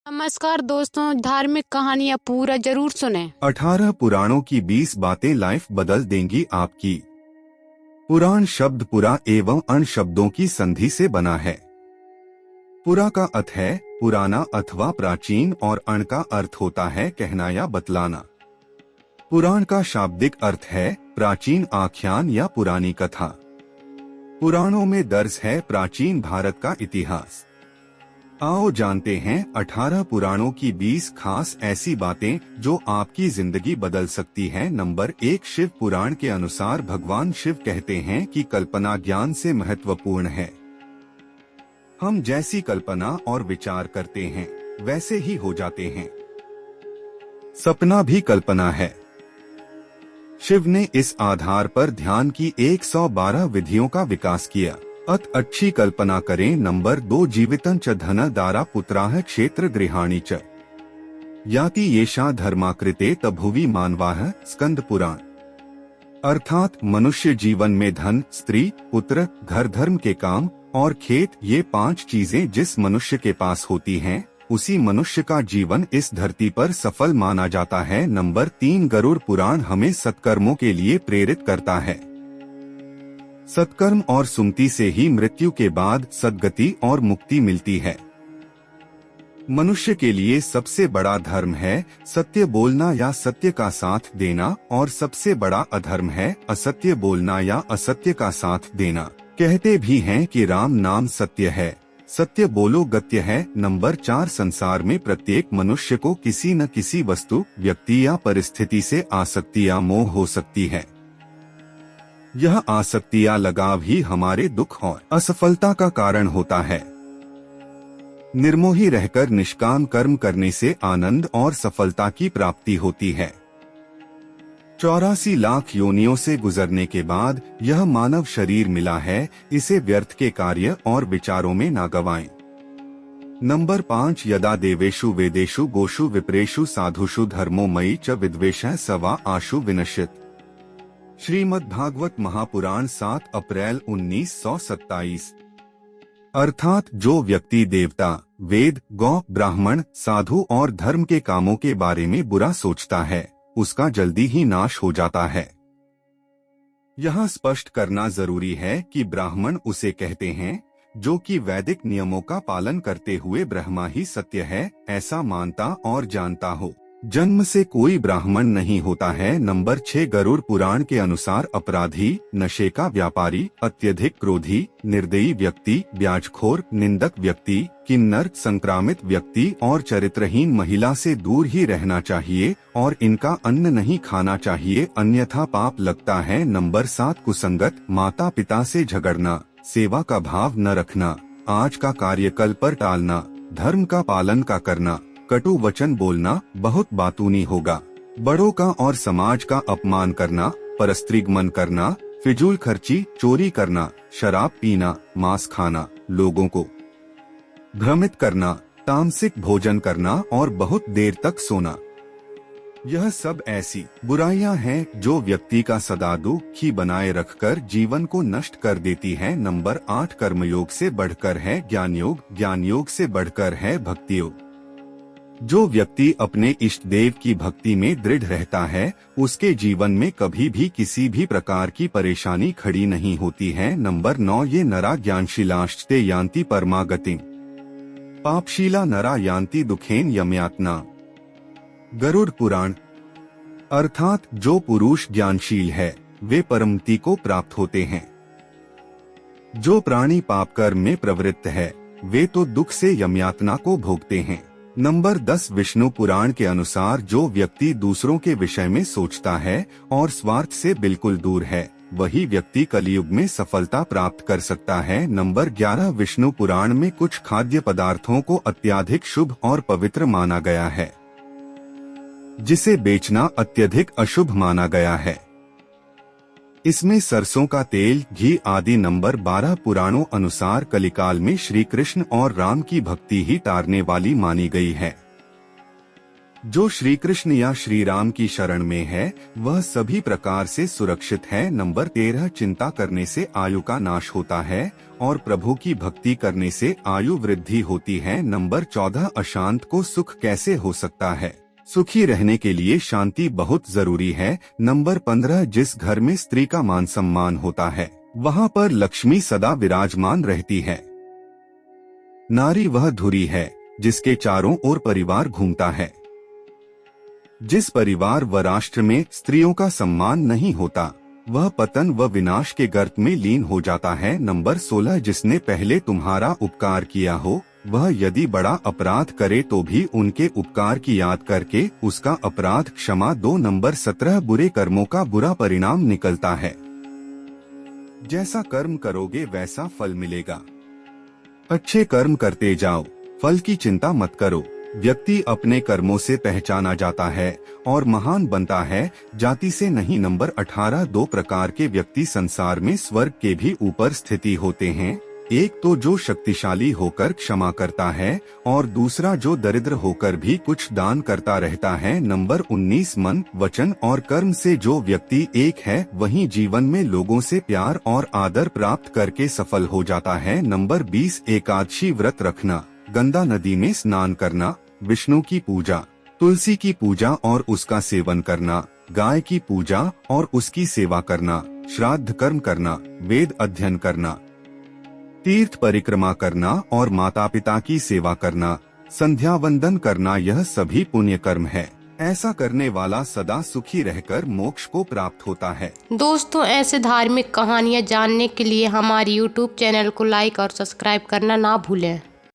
नमस्कार दोस्तों, धार्मिक कहानियाँ पूरा जरूर सुने। 18 पुराणों की 20 बातें लाइफ बदल देंगी आपकी। पुराण शब्द पुरा एवं अण शब्दों की संधि से बना है। पुरा का अर्थ है पुराना अथवा प्राचीन और अण का अर्थ होता है कहना या बतलाना। पुराण का शाब्दिक अर्थ है प्राचीन आख्यान या पुरानी कथा। पुराणों में दर्ज है प्राचीन भारत का इतिहास। आओ जानते हैं 18 पुराणों की 20 खास ऐसी बातें जो आपकी जिंदगी बदल सकती हैं। नंबर 1, शिव पुराण के अनुसार भगवान शिव कहते हैं कि कल्पना ज्ञान से महत्वपूर्ण है। हम जैसी कल्पना और विचार करते हैं वैसे ही हो जाते हैं। सपना भी कल्पना है। शिव ने इस आधार पर ध्यान की 112 विधियों का विकास किया। अच्छी कल्पना करें। नंबर 2, जीवितं च धन दारा पुत्राः क्षेत्र गृहाणि च याति येषा धर्माकृते तभुवि मानवाः। स्कंद पुराण। अर्थात मनुष्य जीवन में धन, स्त्री, पुत्र, घर, धर्म के काम और खेत, ये 5 चीजें जिस मनुष्य के पास होती हैं, उसी मनुष्य का जीवन इस धरती पर सफल माना जाता है। नंबर 3, गरुड़ पुराण हमें सत्कर्मों के लिए प्रेरित करता है। सत्कर्म और सुमति से ही मृत्यु के बाद सद्गति और मुक्ति मिलती है। मनुष्य के लिए सबसे बड़ा धर्म है सत्य बोलना या सत्य का साथ देना, और सबसे बड़ा अधर्म है असत्य बोलना या असत्य का साथ देना। कहते भी हैं कि राम नाम सत्य है, सत्य बोलो गत्य है। नंबर 4, संसार में प्रत्येक मनुष्य को किसी न किसी वस्तु, व्यक्ति या परिस्थिति से आसक्ति या मोह हो सकती है। यह आसक्ति या लगाव ही हमारे दुख और असफलता का कारण होता है। निर्मोही रहकर निष्काम कर्म करने से आनंद और सफलता की प्राप्ति होती है। 84 लाख योनियों से गुजरने के बाद यह मानव शरीर मिला है, इसे व्यर्थ के कार्य और विचारों में न गवाएं। नंबर 5, यदा देवेषु वेदेषु गोषु विप्रेषु साधुषु धर्मो मयि च विद्वेषः सवा आशु विनश्यत। श्रीमद् भागवत महापुराण 7 अप्रैल 1927। अर्थात जो व्यक्ति देवता, वेद, गौ, ब्राह्मण, साधु और धर्म के कामों के बारे में बुरा सोचता है, उसका जल्दी ही नाश हो जाता है। यहाँ स्पष्ट करना जरूरी है कि ब्राह्मण उसे कहते हैं जो कि वैदिक नियमों का पालन करते हुए ब्रह्मा ही सत्य है ऐसा मानता और जानता हो। जन्म से कोई ब्राह्मण नहीं होता है। नंबर 6, गरुड़ पुराण के अनुसार अपराधी, नशे का व्यापारी, अत्यधिक क्रोधी, निर्दयी व्यक्ति, ब्याजखोर, निंदक व्यक्ति, किन्नर, संक्रामित व्यक्ति और चरित्रहीन महिला से दूर ही रहना चाहिए और इनका अन्न नहीं खाना चाहिए, अन्यथा पाप लगता है। नंबर 7, कुसंगत, माता पिता से झगड़ना, सेवा का भाव न रखना, आज का कार्य कल पर टालना, धर्म का पालन का करना, कटु वचन बोलना, बहुत बातूनी होगा, बड़ों का और समाज का अपमान करना, परस्त्रीगमन करना, फिजूल खर्ची, चोरी करना, शराब पीना, मांस खाना, लोगों को भ्रमित करना, तामसिक भोजन करना और बहुत देर तक सोना। यह सब ऐसी बुराइयां हैं जो व्यक्ति का सदा दुखी बनाए रखकर जीवन को नष्ट कर देती है। नंबर 8, कर्मयोग से बढ़कर है ज्ञान योग, ज्ञान योग से बढ़कर है भक्ति योग। जो व्यक्ति अपने इष्ट देव की भक्ति में दृढ़ रहता है, उसके जीवन में कभी भी किसी भी प्रकार की परेशानी खड़ी नहीं होती है। नंबर 9, ये नरा ज्ञानशीलाश्चे यान्ति परमागतिम, पापशीला नरा यान्ति दुखेन यमयातना। गरुड़ पुराण। अर्थात जो पुरुष ज्ञानशील है वे परमति को प्राप्त होते हैं। जो प्राणी पाप कर्म में प्रवृत्त है वे तो दुख से यमयातना को भोगते हैं। नंबर 10, विष्णु पुराण के अनुसार जो व्यक्ति दूसरों के विषय में सोचता है और स्वार्थ से बिल्कुल दूर है, वही व्यक्ति कलयुग में सफलता प्राप्त कर सकता है। नंबर 11, विष्णु पुराण में कुछ खाद्य पदार्थों को अत्यधिक शुभ और पवित्र माना गया है, जिसे बेचना अत्यधिक अशुभ माना गया है। इसमें सरसों का तेल, घी आदि। नंबर 12, पुराणों अनुसार कलिकाल में श्री कृष्ण और राम की भक्ति ही तारने वाली मानी गई है। जो श्री कृष्ण या श्री राम की शरण में है वह सभी प्रकार से सुरक्षित है। नंबर 13, चिंता करने से आयु का नाश होता है और प्रभु की भक्ति करने से आयु वृद्धि होती है। नंबर 14, अशांत को सुख कैसे हो सकता है? सुखी रहने के लिए शांति बहुत जरूरी है। नंबर 15, जिस घर में स्त्री का मान सम्मान होता है वहाँ पर लक्ष्मी सदा विराजमान रहती है। नारी वह धुरी है जिसके चारों ओर परिवार घूमता है। जिस परिवार व राष्ट्र में स्त्रियों का सम्मान नहीं होता वह पतन व विनाश के गर्त में लीन हो जाता है। नंबर 16, जिसने पहले तुम्हारा उपकार किया हो वह यदि बड़ा अपराध करे तो भी उनके उपकार की याद करके उसका अपराध क्षमा दो। नंबर 17, बुरे कर्मों का बुरा परिणाम निकलता है। जैसा कर्म करोगे वैसा फल मिलेगा। अच्छे कर्म करते जाओ, फल की चिंता मत करो। व्यक्ति अपने कर्मों से पहचाना जाता है और महान बनता है, जाति से नहीं। नंबर 18, दो प्रकार के व्यक्ति संसार में स्वर्ग के भी ऊपर स्थिति होते हैं। एक तो जो शक्तिशाली होकर क्षमा करता है और दूसरा जो दरिद्र होकर भी कुछ दान करता रहता है। नंबर 19, मन, वचन और कर्म से जो व्यक्ति एक है वही जीवन में लोगों से प्यार और आदर प्राप्त करके सफल हो जाता है। नंबर 20, एकादशी व्रत रखना, गंगा नदी में स्नान करना, विष्णु की पूजा, तुलसी की पूजा और उसका सेवन करना, गाय की पूजा और उसकी सेवा करना, श्राद्ध कर्म करना, वेद अध्ययन करना, तीर्थ परिक्रमा करना और माता पिता की सेवा करना, संध्या वंदन करना, यह सभी पुण्य कर्म है। ऐसा करने वाला सदा सुखी रहकर मोक्ष को प्राप्त होता है। दोस्तों, ऐसे धार्मिक कहानियाँ जानने के लिए हमारे YouTube चैनल को लाइक और सब्सक्राइब करना ना भूलें।